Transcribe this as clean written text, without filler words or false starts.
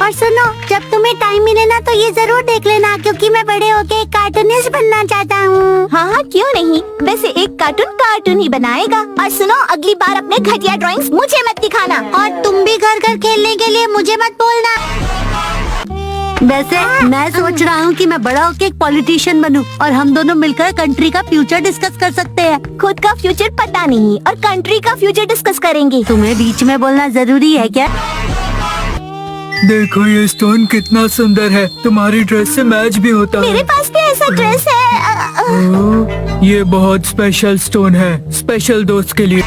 और सुनो, जब तुम्हें टाइम मिले ना तो ये जरूर देख लेना, क्योंकि मैं बड़े होके एक कार्टूनिस्ट बनना चाहता हूँ। हाँ हाँ, क्यों नहीं। वैसे एक कार्टून ही बनाएगा। और सुनो, अगली बार अपने घटिया ड्राइंग्स मुझे मत दिखाना। और तुम भी घर घर खेलने के लिए मुझे मत बोलना। वैसे मैं सोच रहा हूँ कि मैं बड़ा होके एक पॉलिटिशियन बनूं और हम दोनों मिलकर कंट्री का फ्यूचर डिस्कस कर सकते हैं। खुद का फ्यूचर पता नहीं और कंट्री का फ्यूचर डिस्कस करेंगे। तुम्हें बीच में बोलना जरूरी है क्या? देखो ये स्टोन कितना सुंदर है, तुम्हारी ड्रेस से मैच भी होता है। मेरे पास भी ऐसा ड्रेस है। ये बहुत स्पेशल स्टोन है, स्पेशल दोस्त के लिए।